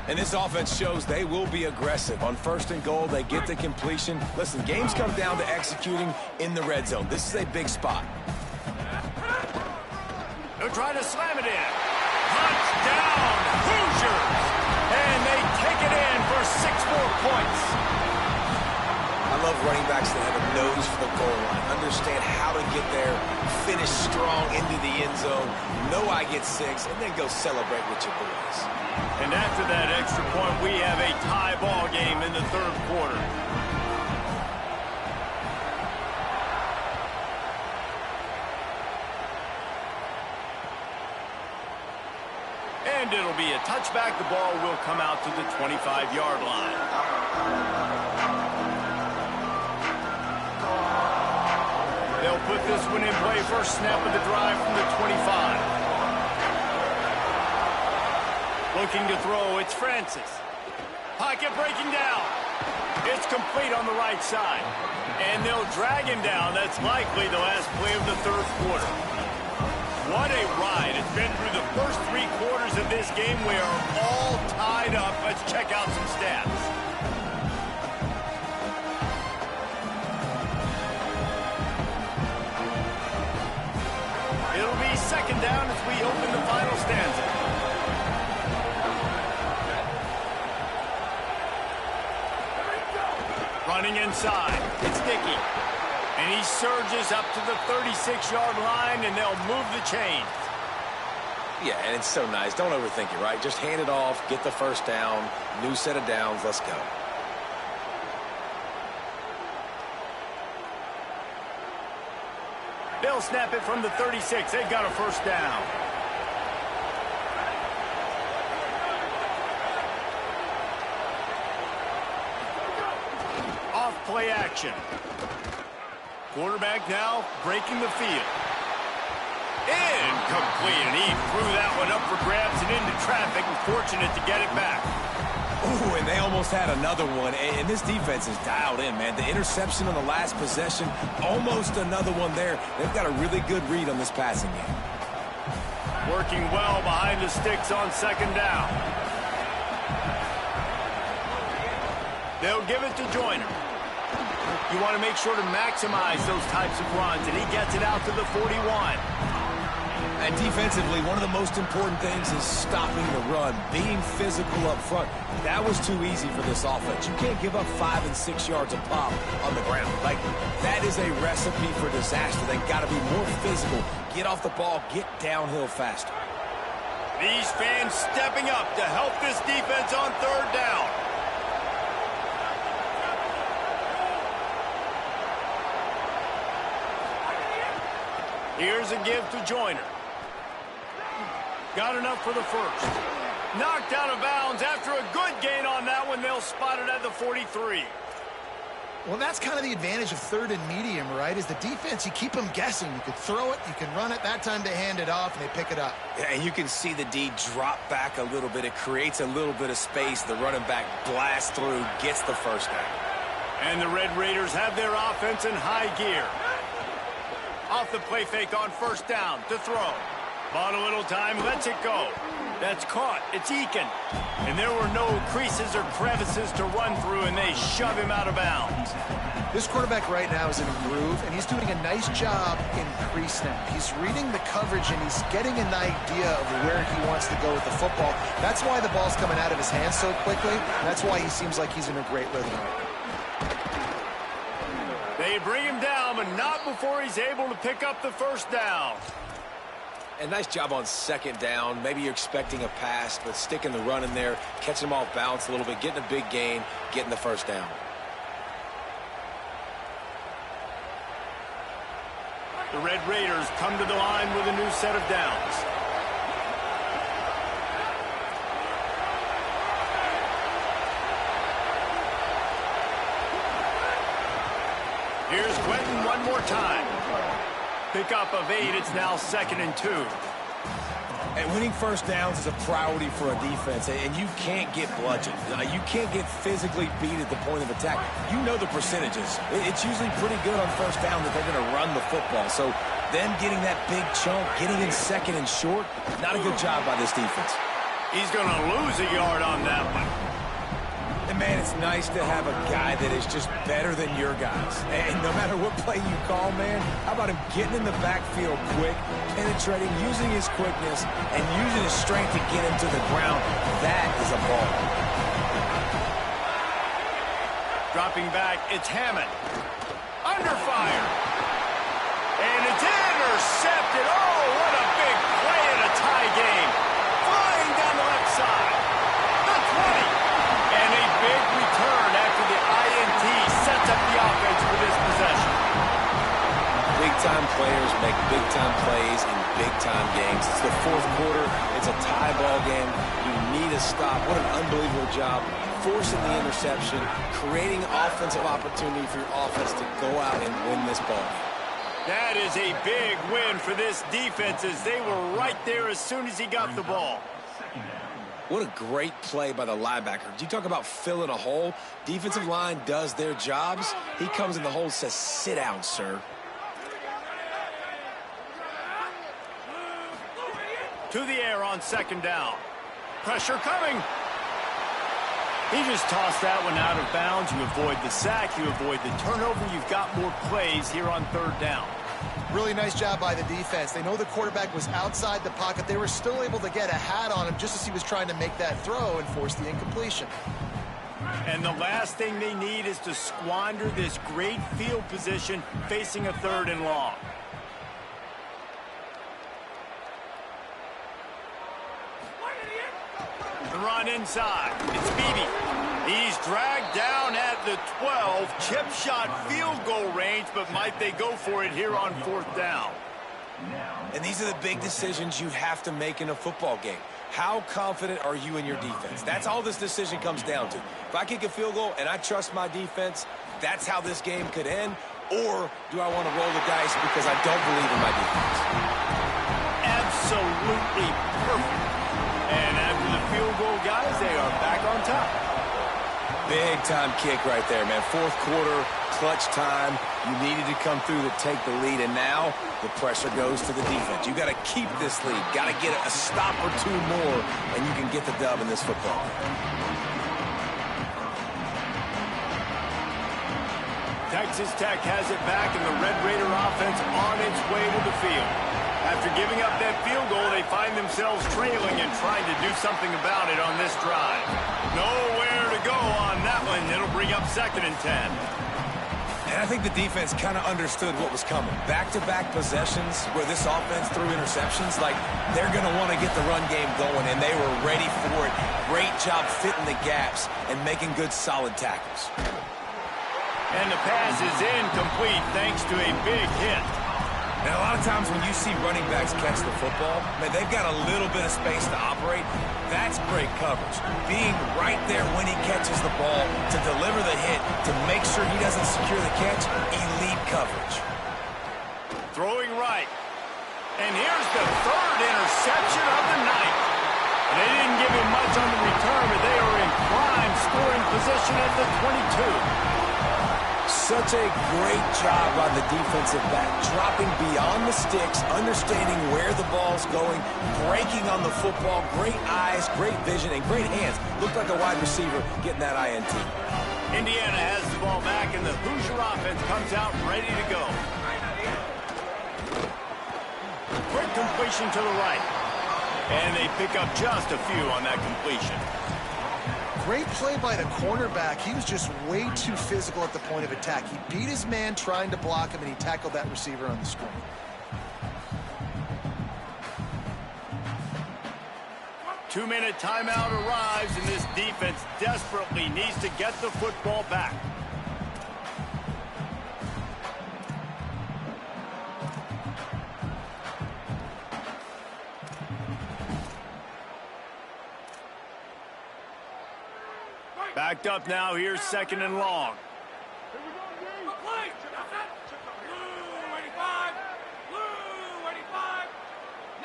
And this offense shows they will be aggressive. On 1st and goal, they get the completion. Listen, games come down to executing in the red zone. This is a big spot. They'll try to slam it in. Touchdown, Hoosiers! And they take it in for 6 more points. I love running backs that have a nose for the goal line, understand how to get there, finish strong into the end zone, know I get 6, and then go celebrate with your boys. And after that extra point, we have a tie ball game in the 3rd quarter. And it'll be a touchback. The ball will come out to the 25-yard line. They'll put this one in play. First snap of the drive from the 25. Looking to throw, it's Francis. Pocket breaking down. It's complete on the right side. And they'll drag him down. That's likely the last play of the 3rd quarter. What a ride. It's been through the first 3 quarters of this game. We are all tied up. Let's check out some stats. It'll be 2nd down as we open the final stanza. Running inside, it's Dickey. And he surges up to the 36-yard line, and they'll move the chains. Yeah, and it's so nice. Don't overthink it, right? Just hand it off, get the first down, new set of downs, let's go. They'll snap it from the 36. They've got a first down. Play action. Quarterback now breaking the field. Incomplete, and he threw that one up for grabs and into traffic, and fortunate to get it back. Ooh, and they almost had another one, and this defense is dialed in, man. The interception on the last possession, almost another one there. They've got a really good read on this passing game. Working well behind the sticks on second down. They'll give it to Joyner. You want to make sure to maximize those types of runs, and he gets it out to the 41. And defensively, one of the most important things is stopping the run, being physical up front. That was too easy for this offense. You can't give up 5 and 6 yards a pop on the ground. Like, that is a recipe for disaster. They've got to be more physical, get off the ball, get downhill faster. These fans stepping up to help this defense on third down. Here's a give to Joyner. Got enough for the first. Knocked out of bounds after a good gain on that one. They'll spot it at the 43. Well, that's kind of the advantage of third and medium, right? Is the defense, you keep them guessing. You can throw it, you can run it. That time they hand it off, and they pick it up. Yeah, and you can see the D drop back a little bit. It creates a little bit of space. The running back blasts through, gets the first down. And the Red Raiders have their offense in high gear. Off the play fake on first down to throw. Bought a little time, lets it go. That's caught. It's Eakin. And there were no creases or crevices to run through, and they shove him out of bounds. This quarterback right now is in a groove, and he's doing a nice job in pre-snap. He's reading the coverage, and he's getting an idea of where he wants to go with the football. That's why the ball's coming out of his hands so quickly. That's why he seems like he's in a great rhythm right now. They bring him down, but not before he's able to pick up the first down. And nice job on second down. Maybe you're expecting a pass, but sticking the run in there, catching them off balance a little bit, getting a big gain, getting the first down. The Red Raiders come to the line with a new set of downs. Here's Quentin one more time. Pickup of 8, it's now 2nd and 2. And winning first downs is a priority for a defense, and you can't get bludgeoned. You can't get physically beat at the point of attack. You know the percentages. It's usually pretty good on first down that they're going to run the football. So them getting that big chunk, getting in 2nd and short, not a good job by this defense. He's going to lose a yard on that one. And, man, it's nice to have a guy that is just better than your guys. And no matter what play you call, man, how about him getting in the backfield quick, penetrating, using his quickness, and using his strength to get him to the ground. That is a ball. Dropping back, it's Hammond. Under fire. And it's intercepted. Oh, what a big play in a tie game. Flying down the left side. The 20. And a big return after the INT sets up the offense for this possession. Big-time players make big-time plays in big-time games. It's the fourth quarter. It's a tie ball game. You need a stop. What an unbelievable job. Forcing the interception, creating offensive opportunity for your offense to go out and win this ball. That is a big win for this defense as they were right there as soon as he got the ball. What a great play by the linebacker. You talk about filling a hole. Defensive line does their jobs. He comes in the hole and says, sit down, sir. To the air on second down. Pressure coming. He just tossed that one out of bounds. You avoid the sack. You avoid the turnover. You've got more plays here on third down. Really nice job by the defense. They know the quarterback was outside the pocket. They were still able to get a hat on him just as he was trying to make that throw and force the incompletion. And the last thing they need is to squander this great field position facing a 3rd and long. The run inside. It's Bih. He's dragged down at the 12. Chip shot field goal range, but might they go for it here on 4th down? And these are the big decisions you have to make in a football game. How confident are you in your defense? That's all this decision comes down to. If I kick a field goal and I trust my defense, that's how this game could end. Or do I want to roll the dice because I don't believe in my defense? absolutely perfect. And after the field goal, guys, they are back on top. Big-time kick right there, man. Fourth quarter, clutch time. You needed to come through to take the lead, and now the pressure goes to the defense. You got to keep this lead. Got to get a stop or two more, and you can get the dub in this football. Texas Tech has it back, and the Red Raider offense on its way to the field. After giving up that field goal, they find themselves trailing and trying to do something about it on this drive. Nowhere to go on that one. It'll bring up 2nd and 10. And I think the defense kind of understood what was coming. Back-to-back possessions where this offense threw interceptions, like they're going to want to get the run game going, and they were ready for it. Great job fitting the gaps and making good, solid tackles. And the pass is incomplete thanks to a big hit. And a lot of times when you see running backs catch the football, man, they've got a little bit of space to operate. That's great coverage. Being right there when he catches the ball to deliver the hit, to make sure he doesn't secure the catch, elite coverage. Throwing right. And here's the 3rd interception of the night. They didn't give him much on the return, but they are in prime scoring position at the 22. Such a great job on the defensive back, dropping beyond the sticks, understanding where the ball's going, breaking on the football, great eyes, great vision, and great hands. Looked like a wide receiver getting that INT. Indiana has the ball back, and the Hoosier offense comes out ready to go. Quick completion to the right. And they pick up just a few on that completion. Great play by the cornerback. He was just way too physical at the point of attack. He beat his man trying to block him, and he tackled that receiver on the screen. Two-minute timeout arrives, and this defense desperately needs to get the football back. Backed up now. Here's 2nd and long.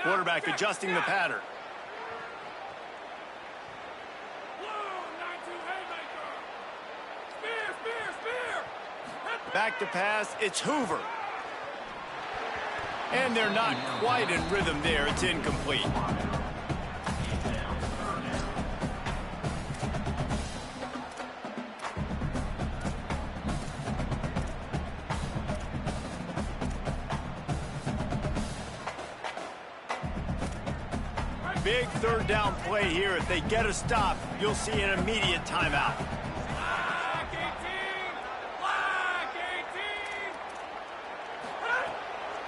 Quarterback adjusting the pattern. Back to pass. It's Hoover. And they're not quite in rhythm there. It's incomplete. Big 3rd down play here. If they get a stop, you'll see an immediate timeout.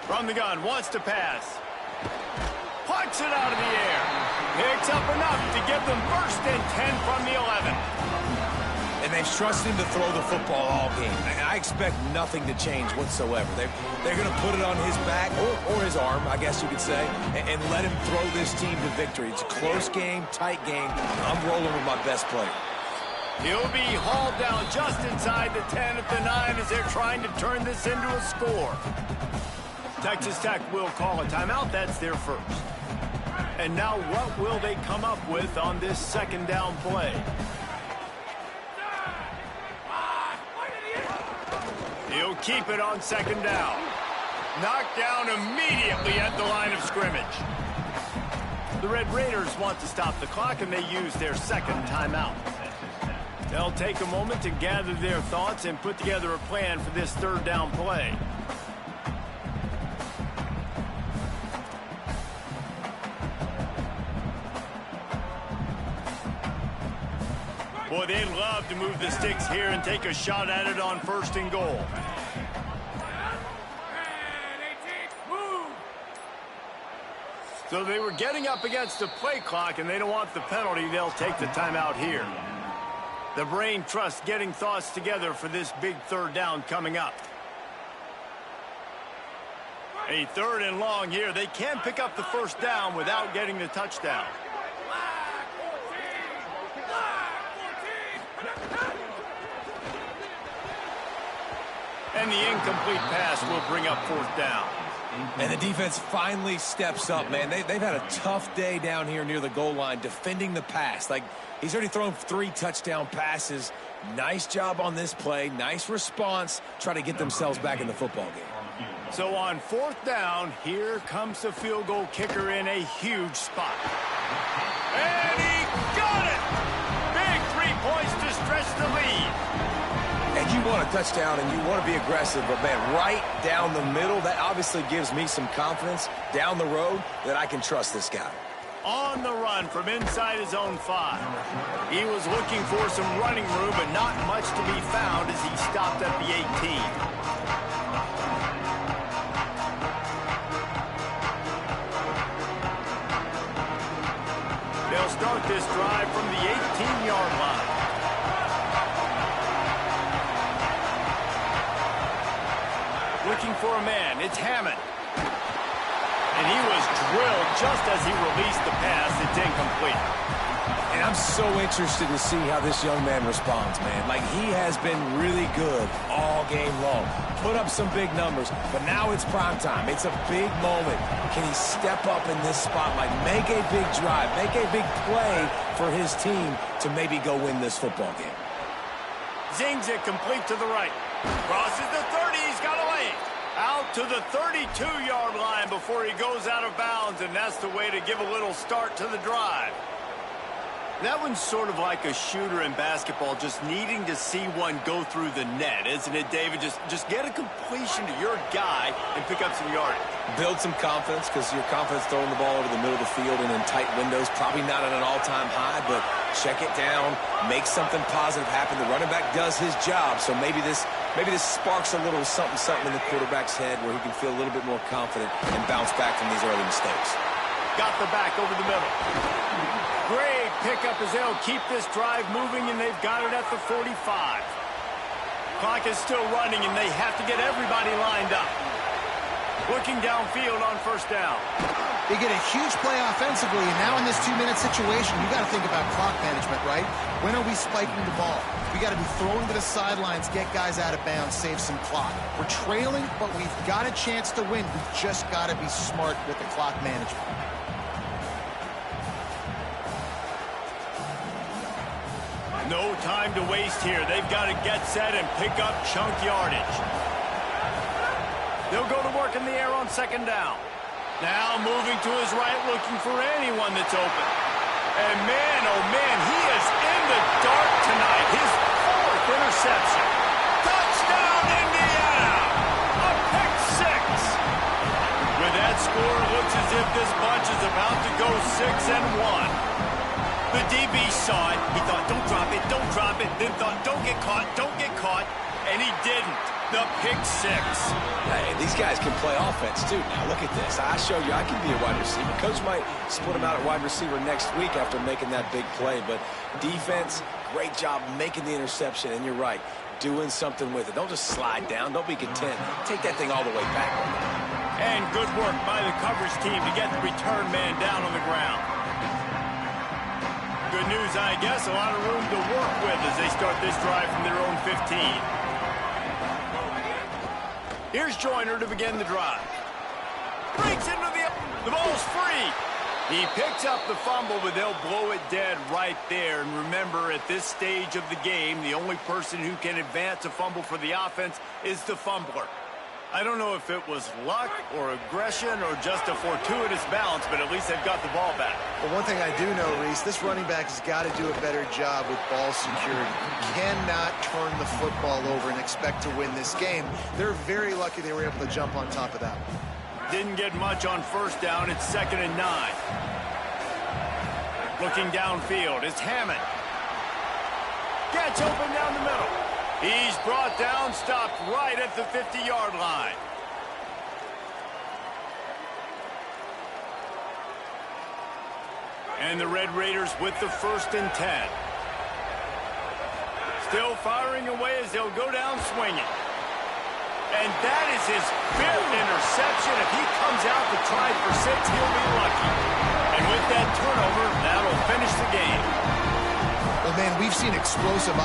From the gun, wants to pass. Puts it out of the air. Picks up enough to give them 1st and 10 from the 11. And they've trusted him to throw the football all game. I expect nothing to change whatsoever. They're going to put it on his back, or his arm, I guess you could say, and let him throw this team to victory. It's a close game, tight game. I'm rolling with my best player. He'll be hauled down just inside the 10 at the 9 as they're trying to turn this into a score. Texas Tech will call a timeout. That's their 1st. And now what will they come up with on this 2nd down play? He'll keep it on 2nd down. Knocked down immediately at the line of scrimmage. The Red Raiders want to stop the clock, and they use their 2nd timeout. They'll take a moment to gather their thoughts and put together a plan for this 3rd down play. Boy, they'd love to move the sticks here and take a shot at it on 1st and goal. So they were getting up against the play clock, and they don't want the penalty. They'll take the timeout here. The brain trusts getting thoughts together for this big 3rd down coming up. A 3rd and long here. They can pick up the 1st down without getting the touchdown. And the incomplete pass will bring up 4th down. And the defense finally steps up, man. They've had a tough day down here near the goal line defending the pass. Like, he's already thrown 3 touchdown passes. Nice job on this play. Nice response. Try to get themselves back in the football game. So on 4th down, here comes the field goal kicker in a huge spot. And he got it! Big 3 points to stretch the lead. And you want a touchdown and you want to be aggressive, but, man, right down the middle, that obviously gives me some confidence down the road that I can trust this guy. On the run from inside his own 5. He was looking for some running room, but not much to be found as he stopped at the 18. They'll start this drive from the 18-yard line. Looking for a man, it's Hammond. And he was drilled just as he released the pass. It's incomplete. And I'm so interested to see how this young man responds, man. Like, he has been really good all game long. Put up some big numbers, but now it's prime time. It's a big moment. Can he step up in this spotlight, make a big drive, make a big play for his team to maybe go win this football game? Zings it complete to the right. Crosses the 30. He's got a lane. Out to the 32-yard line before he goes out of bounds, and that's the way to give a little start to the drive. That one's sort of like a shooter in basketball, just needing to see one go through the net, isn't it, David? Just get a completion to your guy and pick up some yardage. Build some confidence, because your confidence throwing the ball over the middle of the field and in tight windows, probably not at an all-time high, but check it down, make something positive happen. The running back does his job, so maybe this sparks a little something in the quarterback's head where he can feel a little bit more confident and bounce back from these early mistakes. Got the back over the middle. Great pickup as they'll keep this drive moving, and they've got it at the 45. Clock is still running, and they have to get everybody lined up. Looking downfield on 1st down. They get a huge play offensively, and now in this 2-minute situation, you got to think about clock management, right? When are we spiking the ball? We got to be throwing to the sidelines, get guys out of bounds, save some clock. We're trailing, but we've got a chance to win. We've just got to be smart with the clock management. No time to waste here. They've got to get set and pick up chunk yardage. They'll go to work in the air on 2nd down. Now moving to his right, looking for anyone that's open. And man, oh man, he is in the dark tonight. His 4th interception. Touchdown, Indiana! A pick 6. With that score, it looks as if this bunch is about to go 6-1. The DB saw it. He thought, don't drop it. Then thought, don't get caught. And he didn't. The pick 6. Hey, these guys can play offense, too. Now, look at this. I show you I can be a wide receiver. Coach might split him out at wide receiver next week after making that big play. But defense, great job making the interception. And you're right, doing something with it. Don't just slide down. Don't be content. Take that thing all the way back. And good work by the coverage team to get the return man down on the ground. Good news, I guess. A lot of room to work with as they start this drive from their own 15. Here's Joyner to begin the drive. Breaks into the ball's free. He picks up the fumble, but they'll blow it dead right there. And remember, at this stage of the game, the only person who can advance a fumble for the offense is the fumbler. I don't know if it was luck or aggression or just a fortuitous bounce, but at least they've got the ball back. Well, one thing I do know, Reese, this running back has got to do a better job with ball security. Cannot turn the football over and expect to win this game. They're very lucky they were able to jump on top of that. Didn't get much on 1st down. It's 2nd and 9. Looking downfield, it's Hammond. Gets open down the middle. He's brought down, stopped right at the 50-yard line. And the Red Raiders with the 1st and 10. Still firing away as they'll go down swinging. And that is his 5th interception. If he comes out to try for 6, he'll be lucky. And with that turnover, that'll finish the game. Well, man, we've seen explosive